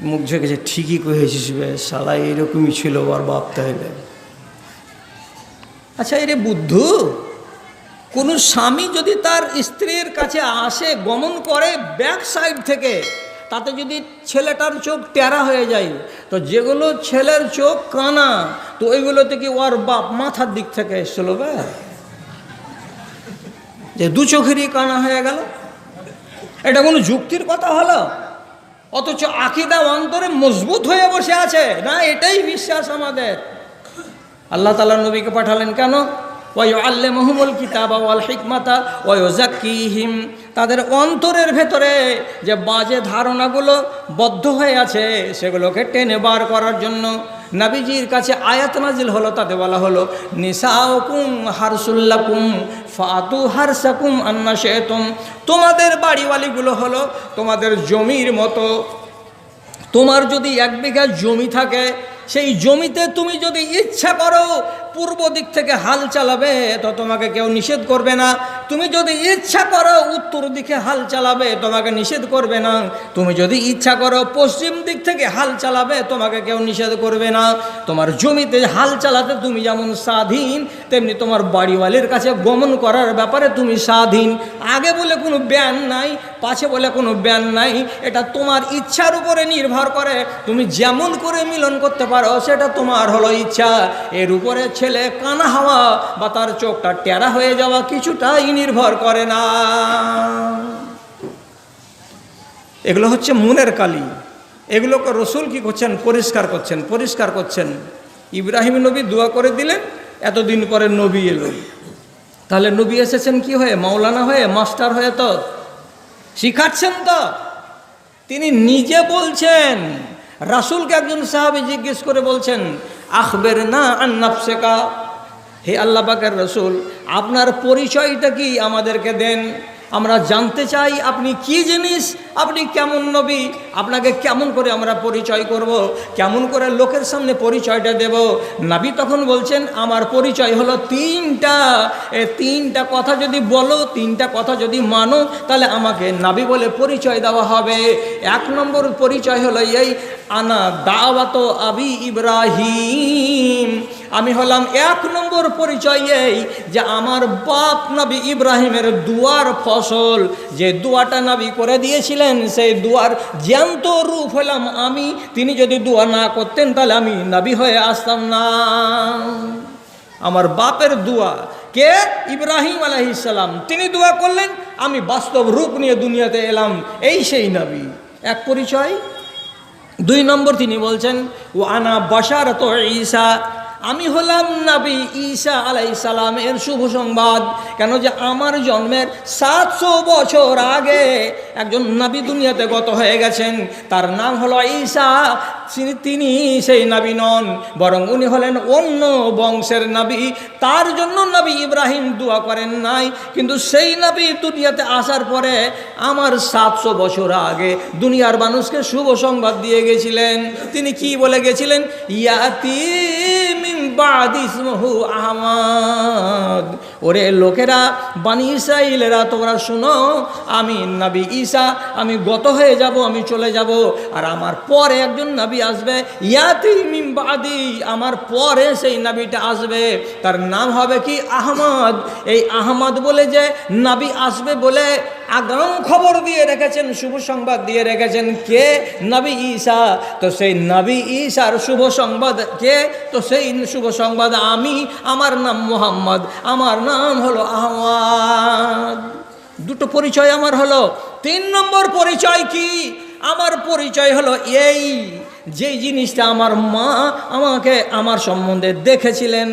মুখ ঝেঁকেছে, ঠিকই কহেছিস বে শালা, এরকমই ছিল ওর বাপ তাহলে। আচ্ছা এরে বুদ্ধু, কোনো স্বামী যদি তার স্ত্রীর কাছে আসে গমন করে ব্যাক সাইড থেকে, তাতে যদি ছেলেটার চোখ টেরা হয়ে যায়, তো যেগুলো ছেলের চোখ কানা, তো ওইগুলোতে কি ওর বাপ মাথার দিক থেকে এসছিল বে, যে 2 চোখেরই কানা হয়ে গেল? এটা কোনো যুক্তির কথা হলো? অথচ আকীদা অন্তরে মজবুত হয়ে বসে আছে না, এটাই বিশ্বাস আমাদের। আল্লাহ তাআলা নবীকে পাঠালেন কেন? ওয়ায়ুআল্লিমুহুমুল কিতাবা ওয়াল হিকমাতা ওয়া ইউযাক্কিহিম। তাদের অন্তরের ভেতরে যে বাজে ধারণাগুলো বদ্ধ হয়ে আছে সেগুলোকে টেনে বার করার জন্য নবীজির কাছে আয়াত নাজিল হলো। তাতে বলা হলো নিসাউকুম হারসুল্লাকুম ফাতু হারসাকুম আন্না শি'তুম। তোমাদের বাড়িওয়ালিগুলো হলো তোমাদের জমির মতো। তোমার যদি 1 বিঘা জমি থাকে, সেই জমিতে তুমি যদি ইচ্ছা করো পূর্ব দিক থেকে হাল চালাবে, তো তোমাকে কেউ নিষেধ করবে না। তুমি যদি ইচ্ছা করো উত্তর দিকে হাল চালাবে, তোমাকে নিষেধ করবে না। তুমি যদি ইচ্ছা করো পশ্চিম দিক থেকে হাল চালাবে, তোমাকে কেউ নিষেধ করবে না। তোমার জমিতে হাল চালাতে তুমি যেমন স্বাধীন, তেমনি তোমার বাড়িওয়ালির কাছে গমন করার ব্যাপারে তুমি স্বাধীন। আগে বলে কোনো ব্যান নাই, পাছে বলে কোনো ব্যান নাই। এটা তোমার ইচ্ছার উপরে নির্ভর করে। তুমি যেমন করে মিলন করতে পারো সেটা তোমার হলো ইচ্ছা। এর উপরে ছেলে কানা হওয়া বা তার চোখটা টেরা হয়ে যাওয়া কিছুটাই নির্ভর করে না। এগুলো হচ্ছে মনের কালি। এগুলোকে রসুল কি করছেন? পরিষ্কার করছেন। ইব্রাহিম নবী দোয়া করে দিলেন, এতদিন পরে নবী এলো। তাহলে নবী এসেছেন কি হয়ে? মাওলানা হয়ে, মাস্টার হয়ে তো শিখাচ্ছেন তো। তিনি নিজে বলছেন, রাসূলকে একজন সাহাবী জিজ্ঞেস করে বলছেন, আখবিরনা আন নাফসিকা, হে আল্লাহ পাকের রসুল, আপনার পরিচয়টা কি আমাদেরকে দেন, আমরা জানতে চাই আপনি কি জিনিস, আপনি কেমন নবী, আপনাকে কেমন করে আমরা পরিচয় করব, কেমন করে লোকের সামনে পরিচয়টা দেব। নবী তখন বলছেন, আমার পরিচয় হলো তিনটা। এই তিনটা কথা যদি বলো, তিনটা কথা যদি মানো, তাহলে আমাকে নবী বলে পরিচয় দেওয়া হবে। এক নম্বর পরিচয় হলো এই, আনা দাওয়াত আবি ইব্রাহিম, আমি হলাম এক নম্বর পরিচয় এই যে আমার বাপ নবী ইব্রাহিমের দুয়ার ফসল, যে দোয়াটা নবী করে দিয়েছিলেন, সেই দুয়ার জ্যান্ত রূপ হলাম আমি। তিনি যদি দোয়া না করতেন তাহলে আমি নবী হয়ে আসতাম না। আমার বাপের দোয়া, কে? ইব্রাহিম আলাইহিস সালাম। তিনি দোয়া করলেন, আমি বাস্তব রূপ নিয়ে দুনিয়াতে এলাম, এই সেই নবী। এক পরিচয়। দুই নম্বর তিনি বলছেন, ও আনা বাশারাত ঈসা, আমি হলাম নবী ঈসা আলাইহিস সালামের শুভ সংবাদ। কেন যে আমার জন্মের 700 বছর আগে একজন নবী দুনিয়াতে গত হয়ে গেছেন, তার নাম হলো ঈসা। তিনি সেই নবী নন, বরং উনি হলেন অন্য বংশের নবী। তার জন্য নবী ইব্রাহিম দোয়া করেন নাই, কিন্তু সেই নবী দুনিয়াতে আসার পরে আমার 700 বছর আগে দুনিয়ার মানুষকে শুভ সংবাদ দিয়ে গেছিলেন। তিনি কি বলে গেছিলেন? ইয়াতি মিন বাদি ইসমুহু আহমদ, ওরে লোকেরা, বানি ইসরাইলেরা, তোমরা শুনো, আমি নবী ঈসা, আমি গত হয়ে যাব, আমি চলে যাব, আর আমার পরে একজন নবী আসবে, ইয়াতি মিন বাদি, আমার পরে সেই নবীটা আসবে, তার নাম হবে কি? আহমদ। এই আহমদ বলে যে নবী আসবে বলে আগাম খবর দিয়ে রেখেছেন, শুভ সংবাদ দিয়ে রেখেছেন কে? নবী ঈসা। তো সেই নবী ঈসার শুভ সংবাদ কে? তো সেই শুভ সংবাদ আমি। আমার নাম মুহাম্মদ, আমার নাম হলো আহমদ। দুটো পরিচয় আমার হলো। তিন নম্বর পরিচয় কি? আমার পরিচয় হলো এই, যেই জিনিসটা আমার মা আমাকে আমার সম্বন্ধে দেখেছিলেন।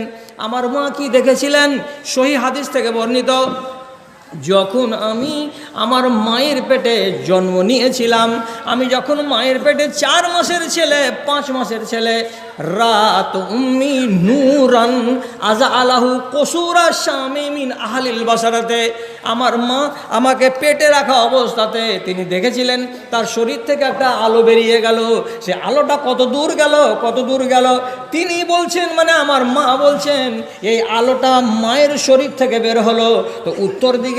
আমার মা কি দেখেছিলেন? সহিহ হাদিস থেকে বর্ণিত, যখন আমি আমার মায়ের পেটে জন্ম নিয়েছিলাম, আমি যখন মায়ের পেটে 4 মাসের ছেলে, 5 মাসের ছেলে, রাত উম্মি নূরান আজা আলাহু কসুরা শামি মিন আহলিল বাসারাতে, আমার মা আমাকে পেটে রাখা অবস্থাতে তিনি দেখেছিলেন তার শরীর থেকে একটা আলো বেরিয়ে গেল। সে আলোটা কত দূর গেল, কত দূর গেল, তিনি বলছেন, মানে আমার মা বলছেন, এই আলোটা মায়ের শরীর থেকে বের হলো, তো উত্তর দিকে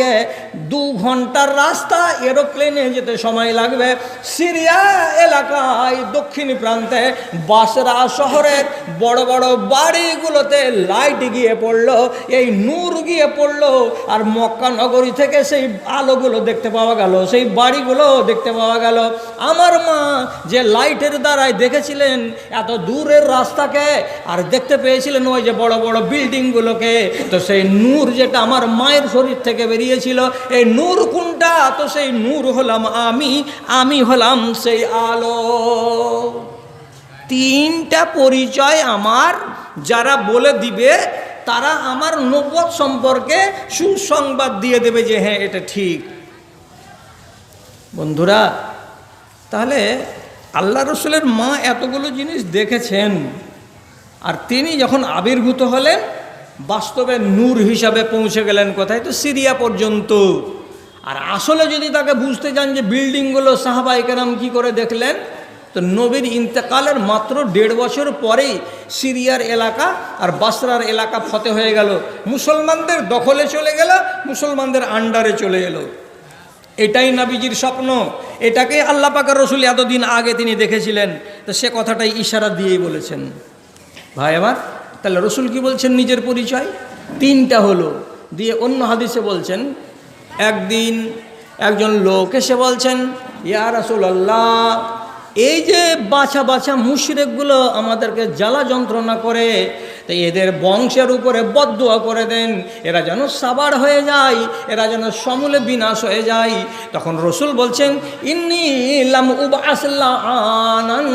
2 ঘন্টার রাস্তা এরোপ্লেনে যেতে সময় লাগবে। সিরিয়া এলাকায় দক্ষিণ প্রান্তে বাসরা শহরের বড় বড় বাড়িগুলোতে লাইট গিয়ে পড়লো, এই নূর গিয়ে পড়লো, আর মক্কা নগরী থেকে সেই আলোগুলো দেখতে পাওয়া গেল, সেই বাড়িগুলো দেখতে পাওয়া গেল। আমার মা যে লাইটের দ্বারাই দেখেছিলেন এত দূরের রাস্তাকে, আর দেখতে পেয়েছিলেন ওই যে বড় বড় বিল্ডিংগুলোকে, তো সেই নূর যেটা আমার মায়ের শরীর থেকে বেরিয়েছিল, এই নূর কোনটা? তো সেই নূর হলাম আমি হলাম সেই আলো। তিনটা পরিচয় আমার, যারা বলে দিবে তারা আমার নবুয়ত সম্পর্কে সুসংবাদ দিয়ে দেবে যে হ্যাঁ এটা ঠিক। বন্ধুরা, তাহলে আল্লাহ রসুলের মা এতগুলো জিনিস দেখেছেন, আর তিনি যখন আবির্ভূত হলেন বাস্তবে নূর হিসাবে পৌঁছে গেলেন কোথায়? তো সিরিয়া পর্যন্ত। আর আসলে যদি তাকে বুঝতে চান যে বিল্ডিংগুলো সাহাবায়ে কেরাম কী করে দেখলেন, তো নবীর ইন্তেকালের মাত্র 1.5 বছর পরেই সিরিয়ার এলাকা আর বাসরার এলাকা ফতে হয়ে গেল, মুসলমানদের দখলে চলে গেল, মুসলমানদের আন্ডারে চলে এলো। এটাই নবীজির স্বপ্ন, এটাকে আল্লাহ পাকের রসুল এতদিন আগে তিনি দেখেছিলেন, তো সে কথাটাই ইশারা দিয়েই বলেছেন। ভাই আমার, তাহলে রসুল কি বলছেন? নিজের পরিচয় তিনটা হলো দিয়ে অন্য হাদিসে বলছেন, একদিন একজন লোক এসে বলছেন, ইয়া রাসূলুল্লাহ, এই যে বাছা বাছা মুশরিকগুলো আমাদেরকে জ্বালা যন্ত্রণা করে, তো এদের বংশের উপরে বদদুয়া করে দেন, এরা যেন সাবার হয়ে যায়, এরা যেন সমূলে বিনাশ হয়ে যায়। তখন রসুল বলছেন, ইন্নী লাম উবআস লাআনান,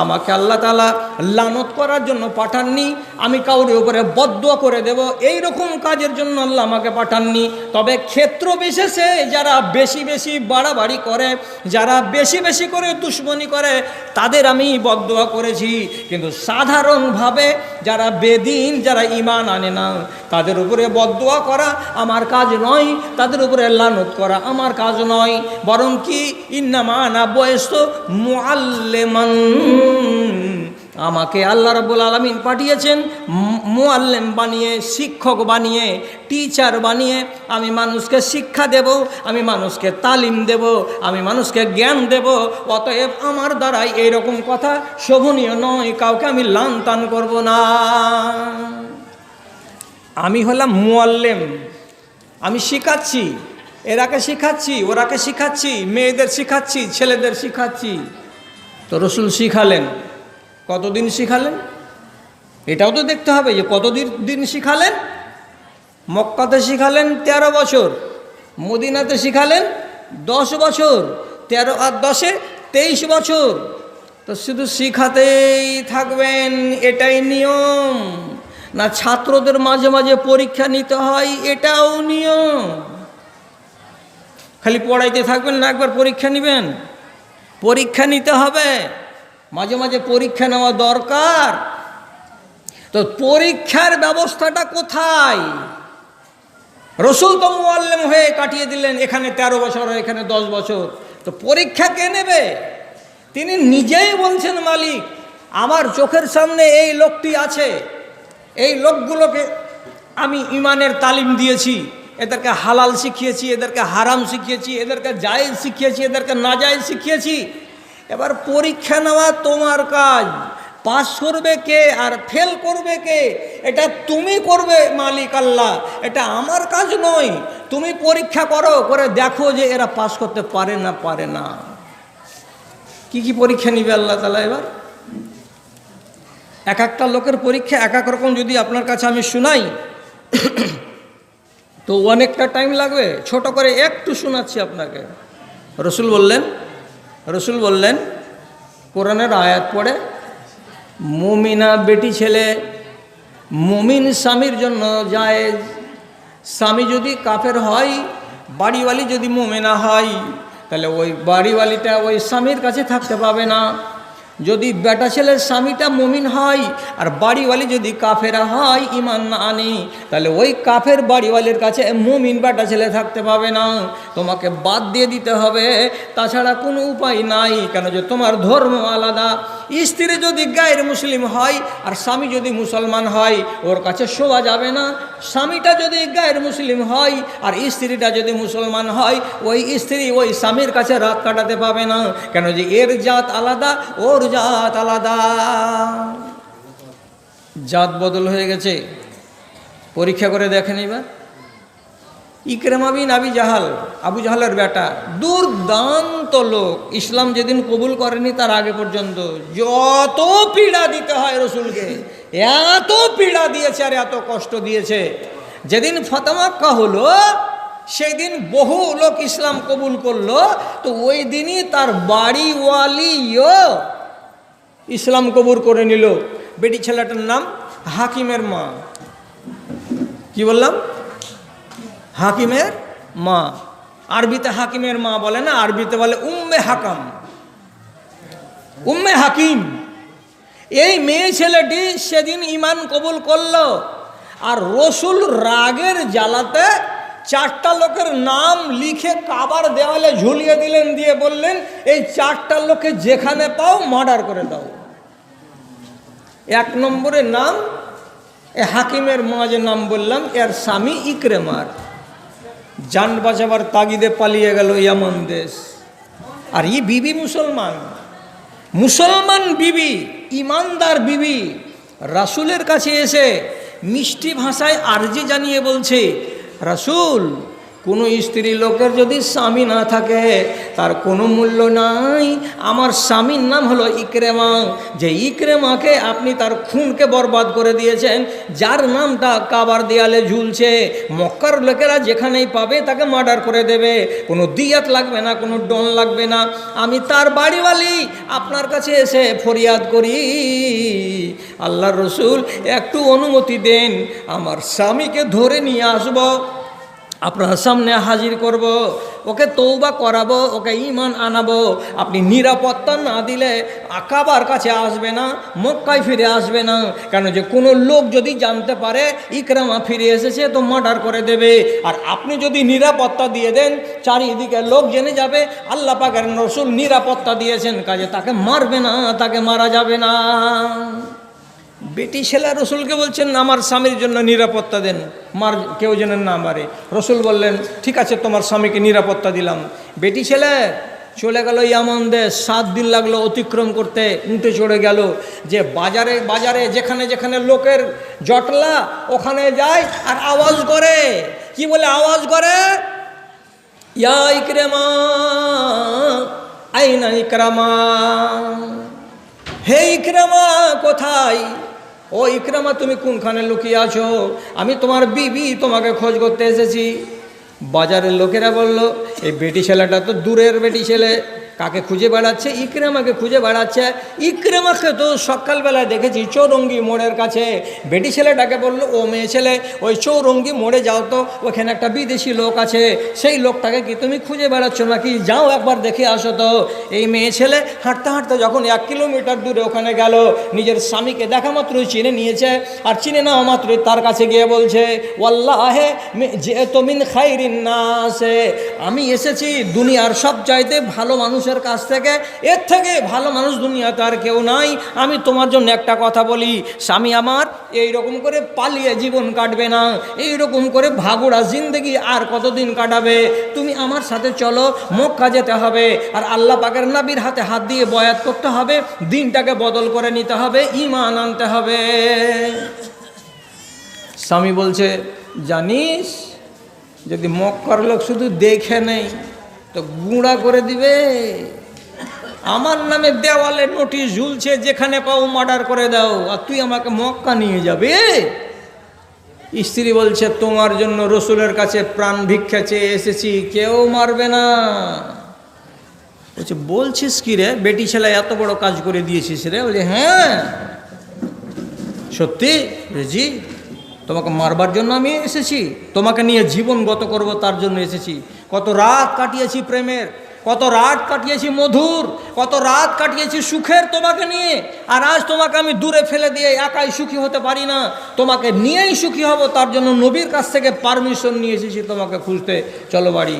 আমাকে আল্লাহ তাআলা লানত করার জন্য পাঠাননি, আমি কাউরে উপরে বদদুয়া করে দেব এই রকম কাজের জন্য আল্লাহ আমাকে পাঠাননি। তবে ক্ষেত্র বিশেষে যারা বেশি বেশি বাড়াবাড়ি করে, যারা বেশি বেশি করে দুশ্মনী করে, তাদের আমি বদদুয়া করেছি। কিন্তু সাধারণভাবে যারা বেদিন, যারা ঈমান আনে না, তাদের উপরে বদদুয়া করা আমার কাজ নয়, তাদের উপরে লানত করা আমার কাজ নয়। বরং কি, ইন্নামা আনা বুইসতু মুআল্লিমান, আমাকে আল্লাহ রাব্বুল আলামিন পাঠিয়েছেন মুআল্লিম বানিয়ে, শিক্ষক বানিয়ে, টিচার বানিয়ে। আমি মানুষকে শিক্ষা দেব, আমি মানুষকে তালিম দেব, আমি মানুষকে জ্ঞান দেব। অতএব আমার দ্বারাই এইরকম কথা শোভনীয় নয়, কাউকে আমি লানতান করব না। আমি হলাম মুআল্লিম, আমি শিখাচ্ছি, এরাকে শিখাচ্ছি, ওরাকে শিখাচ্ছি, মেয়েদের শিখাচ্ছি, ছেলেদের শিখাচ্ছি। তো রসুল শিখালেন, কতদিন শিখালেন? এটাও তো দেখতে হবে যে কতদিন শিখালেন। মক্কাতে শিখালেন 13 বছর, মদিনাতে শিখালেন 10 বছর, 13 আর 10 23 বছর। তো শুধু শিখাতেই থাকবেন এটাই নিয়ম, না ছাত্রদের মাঝে মাঝে পরীক্ষা নিতে হয় এটাও নিয়ম? খালি পড়াইতে থাকবেন না একবার পরীক্ষা নেবেন? পরীক্ষা নিতে হবে, মাঝে মাঝে পরীক্ষা নেওয়া দরকার। তো পরীক্ষার ব্যবস্থাটা কোথায়? রসুল তো মুআল্লিম হয়ে কাটিয়ে দিলেন, এখানে 13 বছর, এখানে 10 বছর। তো পরীক্ষা কে নেবে? তিনি নিজেই বলছেন, মালিক আমার চোখের সামনে এই লোকটি আছে, এই লোকগুলোকে আমি ঈমানের তালিম দিয়েছি, এদেরকে হালাল শিখিয়েছি, এদেরকে হারাম শিখিয়েছি, এদেরকে জায়েজ শিখিয়েছি, এদেরকে নাজায়েজ শিখিয়েছি। এবার পরীক্ষা নেওয়া তোমার কাজ, পাস করবে কে আর ফেল করবে কে এটা তুমি করবে মালিক আল্লাহ, এটা আমার কাজ নয়। তুমি পরীক্ষা করো, করে দেখো যে এরা পাস করতে পারে না পারে না। কি কি পরীক্ষা নিবে আল্লাহ তাআলা? এবার এক একটা লোকের পরীক্ষা এক এক রকম, যদি আপনার কাছে আমি শোনাই তো অনেকটা টাইম লাগবে। ছোট করে একটু শোনাচ্ছি আপনাকে। রসুল বললেন কোরআনের আয়াত পড়ে, মুমিনা বেটি ছেলে মুমিন স্বামীর জন্য জায়েজ। স্বামী যদি কাফের হয়, বাড়িওয়ালি যদি মুমিনা হয়, তাহলে ওই বাড়িওয়ালিটা ওই স্বামীর কাছে থাকতে পাবে না। যদি বেটা ছেলের স্বামীটা মুমিন হয় আর বাড়িওয়ালি যদি কাফেরা হয়, ঈমান না আনি, তাহলে ওই কাফের বাড়িওয়ালির কাছে মুমিন বেটা ছেলে থাকতে পাবে না। তোমাকে বাদ দিয়ে দিতে হবে, তাছাড়া কোনো উপায় নাই। কেন যে তোমার ধর্ম আলাদা। স্ত্রী যদি গায়ের মুসলিম হয় আর স্বামী যদি মুসলমান হয়, ওর কাছে শোয়া যাবে না। স্বামীটা যদি গায়ের মুসলিম হয় আর স্ত্রীটা যদি মুসলমান হয়, ওই স্ত্রী ওই স্বামীর কাছে রাত কাটাতে পাবে না। কেন যে এর জাত আলাদা, ওর জাত আলাদা। জাত বদল হয়ে গেছে। পরীক্ষা করে দেখেন এবার। ইকরামা বিন আবু জাহালের বেটা, দুর্দান্ত লোক। ইসলাম যেদিন কবুল করেনি তার আগে পর্যন্ত যত পীড়া দিতে হয় রসুলকে, এত পীড়া দিয়েছে আর এত কষ্ট দিয়েছে। যেদিন ফাতহ মাক্কা হলো, সেই দিন বহু লোক ইসলাম কবুল করলো। তো ওই দিনই তার বাড়িওয়ালিও ইসলাম কবুল করে নিল। বেটি ছেলেটার নাম হাকিমের মা। কি বললাম? হাকিমের মা। আরবিতে হাকিমের মা বলে না, আরবিতে বলে উম্মে হাকাম, উম্মে হাকিম। এই মেয়ে ছেলেটি সেদিন ঈমান কবুল করলো। আর রসুল রাগের জ্বালাতে 4টা লোকের নাম লিখে কাবার দেওয়ালে ঝুলিয়ে দিলেন, দিয়ে বললেন এই 4টা লোকে যেখানে পাও মার্ডার করে দাও। 1 নম্বরের নাম এ হাকিমের মা, যে নাম বললাম, এর স্বামী ইকরামার জান বাঁচাবার তাগিদে পালিয়ে গেল ইয়ামান দেশ। আর এই বিবি মুসলমান বিবি, ইমানদার বিবি, রাসূলের কাছে এসে মিষ্টি ভাষায় আরজি জানিয়ে বলছে, রাসূল কোনো স্ত্রী লোকের যদি স্বামী না থাকে তার কোনো মূল্য নাই। আমার স্বামীর নাম হলো ইকরামা, যে ইকরামাকে আপনি তার খুনকে বরবাদ করে দিয়েছেন, যার নামটা কাবার দেয়ালে ঝুলছে। মক্কার লোকেরা যেখানেই পাবে তাকে মার্ডার করে দেবে, কোনো দিয়াত লাগবে না, কোনো ডন লাগবে না। আমি তার বাড়িওয়ালি আপনার কাছে এসে ফরিয়াদ করি, আল্লাহর রসুল একটু অনুমতি দেন, আমার স্বামীকে ধরে নিয়ে আসবো, আপনার সামনে হাজির করব, ওকে তওবা করাবো, ওকে ঈমান আনাবো। আপনি নিরাপত্তা না দিলে কাবার কাছে আসবে না, মক্কায় ফিরে আসবে না। কেন যে কোনো লোক যদি জানতে পারে ইকরামা ফিরে এসেছে তো মার্ডার করে দেবে। আর আপনি যদি নিরাপত্তা দিয়ে দেন, চারিদিকে লোক জেনে যাবে আল্লাহ পাকের রসুল নিরাপত্তা দিয়েছেন, কাজে তাকে মারবে না, তাকে মারা যাবে না। বেটি ছেলে রসুলকে বলছেন আমার স্বামীর জন্য নিরাপত্তা দেন, কেউ যেন না মারে। রসুল বললেন ঠিক আছে, তোমার স্বামীকে নিরাপত্তা দিলাম। বেটি ছেলে চলে গেল ইয়ামান দেশ, 7 দিন লাগলো অতিক্রম করতে, উঠে চড়ে গেল। যে বাজারে বাজারে যেখানে যেখানে লোকের জটলা ওখানে যায় আর আওয়াজ করে, কি বলে আওয়াজ করে, ইয়া ইকরামা আইনা ইকরামা, হে ইকরামা কোথায়, ও ইকরামা তুমি কোনখানে লুকিয়ে আছো, আমি তোমার বিবি তোমাকে খোঁজ করতে এসেছি। বাজারের লোকেরা বলল এই বেটি ছেলেটা তো দূরের বেটি ছেলে, কাকে খুঁজে বেড়াচ্ছে, ইকরামাকে খুঁজে বেড়াচ্ছে। ইকরামাকে তো সকালবেলায় দেখেছি চৌরঙ্গি মোড়ের কাছে। বেটি ছেলেটাকে বললো ও মেয়ে ছেলে ওই চৌরঙ্গি মোড়ে যাও তো, ওখানে একটা বিদেশি লোক আছে, সেই লোকটাকে কি তুমি খুঁজে বেড়াচ্ছ নাকি, যাও একবার দেখে আসো তো। এই মেয়ে ছেলে হাঁটতে হাঁটতে যখন 1 কিলোমিটার দূরে ওখানে গেল, নিজের স্বামীকে দেখা মাত্রই চিনে নিয়েছে, আর চিনে নেওয়া মাত্রই তার কাছে গিয়ে বলছে ওয়াল্লাহে যেহেতু মিন খাইরিন নাসে, আমি এসেছি দুনিয়ার সবচাইতে ভালো মানুষের কাছ থেকে, এর থেকে ভালো মানুষ দুনিয়াতে আর কেউ নাই। আমি তোমার জন্য একটা কথা বলি, স্বামী আমার এই রকম করে পালিয়ে জীবন কাটবে না, এই রকম করে ভাগুড়া জিন্দেগি আর কতদিন কাটাবে, তুমি আমার সাথে চলো, মক্কা যেতে হবে, আর আল্লাহ পাকের নবীর হাতে হাত দিয়ে বয়াত করতে হবে, দিনটাকে বদল করে নিতে হবে, ঈমান আনতে হবে। স্বামী বলছে জানিস, যদি মক্কার লোক শুধু দেখে নেই তো গুঁড়া করে দিবে, আমার নামে দেওয়ালে নোটিশ ঝুলছে, যেখানে পাও মার্ডার করে দাও, আর তুই আমাকে মক্কা নিয়ে যাবে। স্ত্রী বলছে তোমার জন্য রসুলের কাছে প্রাণ ভিক্ষা চেয়ে এসেছি, কেউ মারবে না। বলছে বলছিস কি রে, বেটি ছেলে এত বড় কাজ করে দিয়েছিস রে? বলছে হ্যাঁ সত্যি জি, তোমাকে মারবার জন্য আমি এসেছি, তোমাকে নিয়ে জীবন গত করব তার জন্য এসেছি। কত রাত কাটিয়েছি প্রেমের, কত রাত কাটিয়েছি মধুর, কত রাত কাটিয়েছি সুখের তোমাকে নিয়ে, আর আজ তোমাকে আমি দূরে ফেলে দিয়ে একাই সুখী হতে পারি না, তোমাকে নিয়েই সুখী হব, তার জন্য নবীর কাছ থেকে পারমিশন নিয়ে এসেছি তোমাকে খুঁজতে, চলো বাড়ি।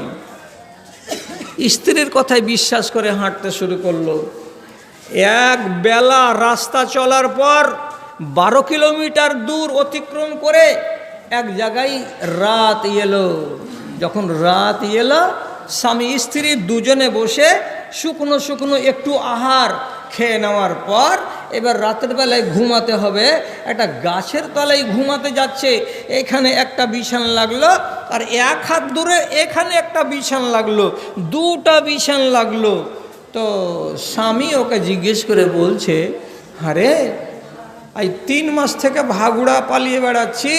স্ত্রীর কথায় বিশ্বাস করে হাঁটতে শুরু করলো। এক বেলা রাস্তা চলার পর 12 কিলোমিটার দূর অতিক্রম করে এক জায়গায় রাত এলো। যখন রাত এলো, স্বামী স্ত্রী দুজনে বসে শুকনো শুকনো একটু আহার খেয়ে নেওয়ার পর এবার রাতের বেলায় ঘুমাতে হবে, একটা গাছের তলায় ঘুমাতে যাচ্ছে। এখানে একটা বিছান লাগলো, আর 1 হাত দূরে এখানে একটা বিছান লাগলো, 2টা বিছান লাগলো। তো স্বামী ওকে জিজ্ঞেস করে বলছে আরে এই 3 মাস থেকে ভাগুড়া পালিয়ে বেড়াচ্ছি,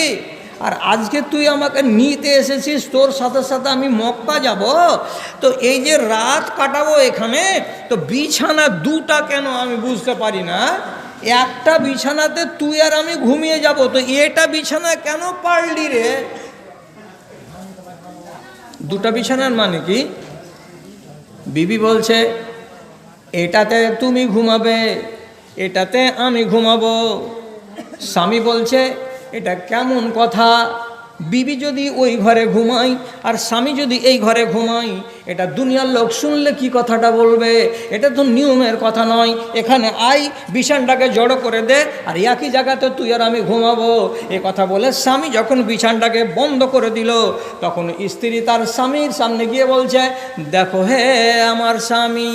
আর আজকে তুই আমাকে নিতে এসেছিস, তোর সাথে সাথে আমি মক্কা যাব, তো এই যে রাত কাটাবো এখানে, তো বিছানা 2টা কেন আমি বুঝতে পারি না, একটা বিছানাতে তুই আর আমি ঘুমিয়ে যাব, তো এটা বিছানা কেন পারলি রে? 2টা বিছানার মানে কি? বিবি বলছে এটাতে তুমি ঘুমাবে, এটাতে আমি ঘুমাবো। স্বামী বলছে এটা কেমন কথা, বিবি যদি ওই ঘরে ঘুমাই আর স্বামী যদি এই ঘরে ঘুমাই, এটা দুনিয়ার লোক শুনলে কি কথাটা বলবে, এটা তো নিয়মের কথা নয়, এখানে আই বিছানটাকে জড়ো করে দে, আর একই জায়গাতে তুই আর আমি ঘুমাবো। এ কথা বলে স্বামী যখন বিছানটাকে বন্ধ করে দিল, তখন স্ত্রী তার স্বামীর সামনে গিয়ে বলছে দেখো হে আমার স্বামী,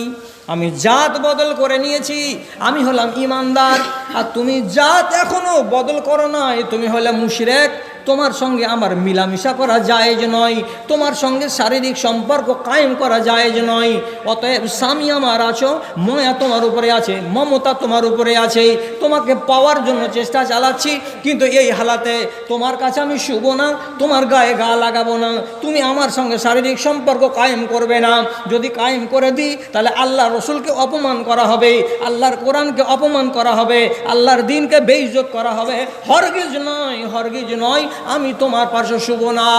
আমি জাত বদল করে নিয়েছি, আমি হলাম ইমানদার, আর তুমি জাত এখনো বদল করো নাই, তুমি হলে মুশরিক, তোমার সঙ্গে আমার মিলামিশা করা জায়েজ নয়, তোমার সঙ্গে শারীরিক সম্পর্ক কায়েম করা জায়েজ নয়। অতএব স্বামী আমার আছো, ময়া তোমার উপরে আছে, মমতা তোমার উপরে আছে, তোমাকে পাওয়ার জন্য চেষ্টা চালাচ্ছি, কিন্তু এই হালাতে তোমার কাছে আমি শুব না, তোমার গায়ে গা লাগাবো না, তুমি আমার সঙ্গে শারীরিক সম্পর্ক কায়েম করবে না। যদি কায়েম করে দিই তাহলে আল্লাহ রসুলকে অপমান করা হবে, আল্লাহর কোরআনকে অপমান করা হবে, আল্লাহর দ্বীনকে বেইজ্জত করা হবে। হরগিজ নয়, হরগিজ নয়, আমি তোমার পাশে শুব না,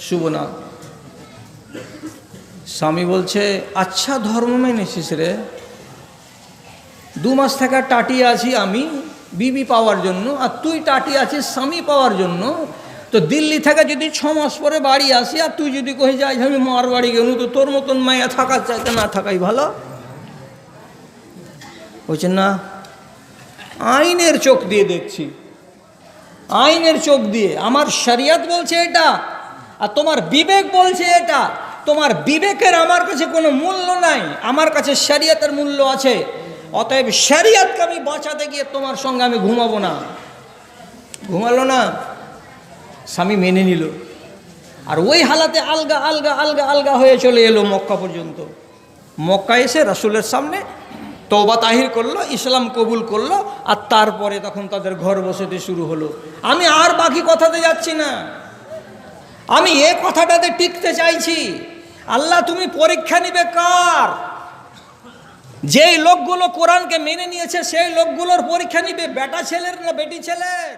শুব না। স্বামী বলছে, আচ্ছা ধর্ম মেনেছিস রে, 2 মাস থেকে টাটিয়ে আছি আমি বিবি পাওয়ার জন্য, আর তুই টাটিয়ে আছিস স্বামী পাওয়ার জন্য। তো দিল্লি থেকে যদি 6 মাস পরে বাড়ি আসি আর তুই যদি কহে যাই আমি মার বাড়ি গেল, তো তোর মতন মায়া থাকার চাইতে না থাকাই ভালো। বলছে না, আইনের চোখ দিয়ে দেখছি, আইনের চোখ দিয়ে। আমার শরিয়ত বলছে এটা, আর তোমার বিবেক বলছে এটা। তোমার বিবেকের আমার কাছে কোনো মূল্য নাই, আমার কাছে শরিয়তের মূল্য আছে। অতএব শরিয়তকে আমি বাঁচাতে গিয়ে তোমার সঙ্গে আমি ঘুমাবো না। ঘুমালো না, স্বামী মেনে নিল। আর ওই হালাতে আলগা আলগা আলগা আলগা হয়ে চলে এলো মক্কা পর্যন্ত। মক্কা এসে রাসূলের সামনে তওবা তাহির করলো, ইসলাম কবুল করলো, আর তারপরে তখন তাদের ঘর বসতে শুরু হলো। আমি আর বাকি কথাতে যাচ্ছি না, আমি এ কথাটাতে টিকতে চাইছি। আল্লাহ তুমি পরীক্ষা নিবে কার? যেই লোকগুলো কোরআনকে মেনে নিয়েছে সেই লোকগুলোর পরীক্ষা নিবে, বেটা ছেলের না বেটি ছেলের?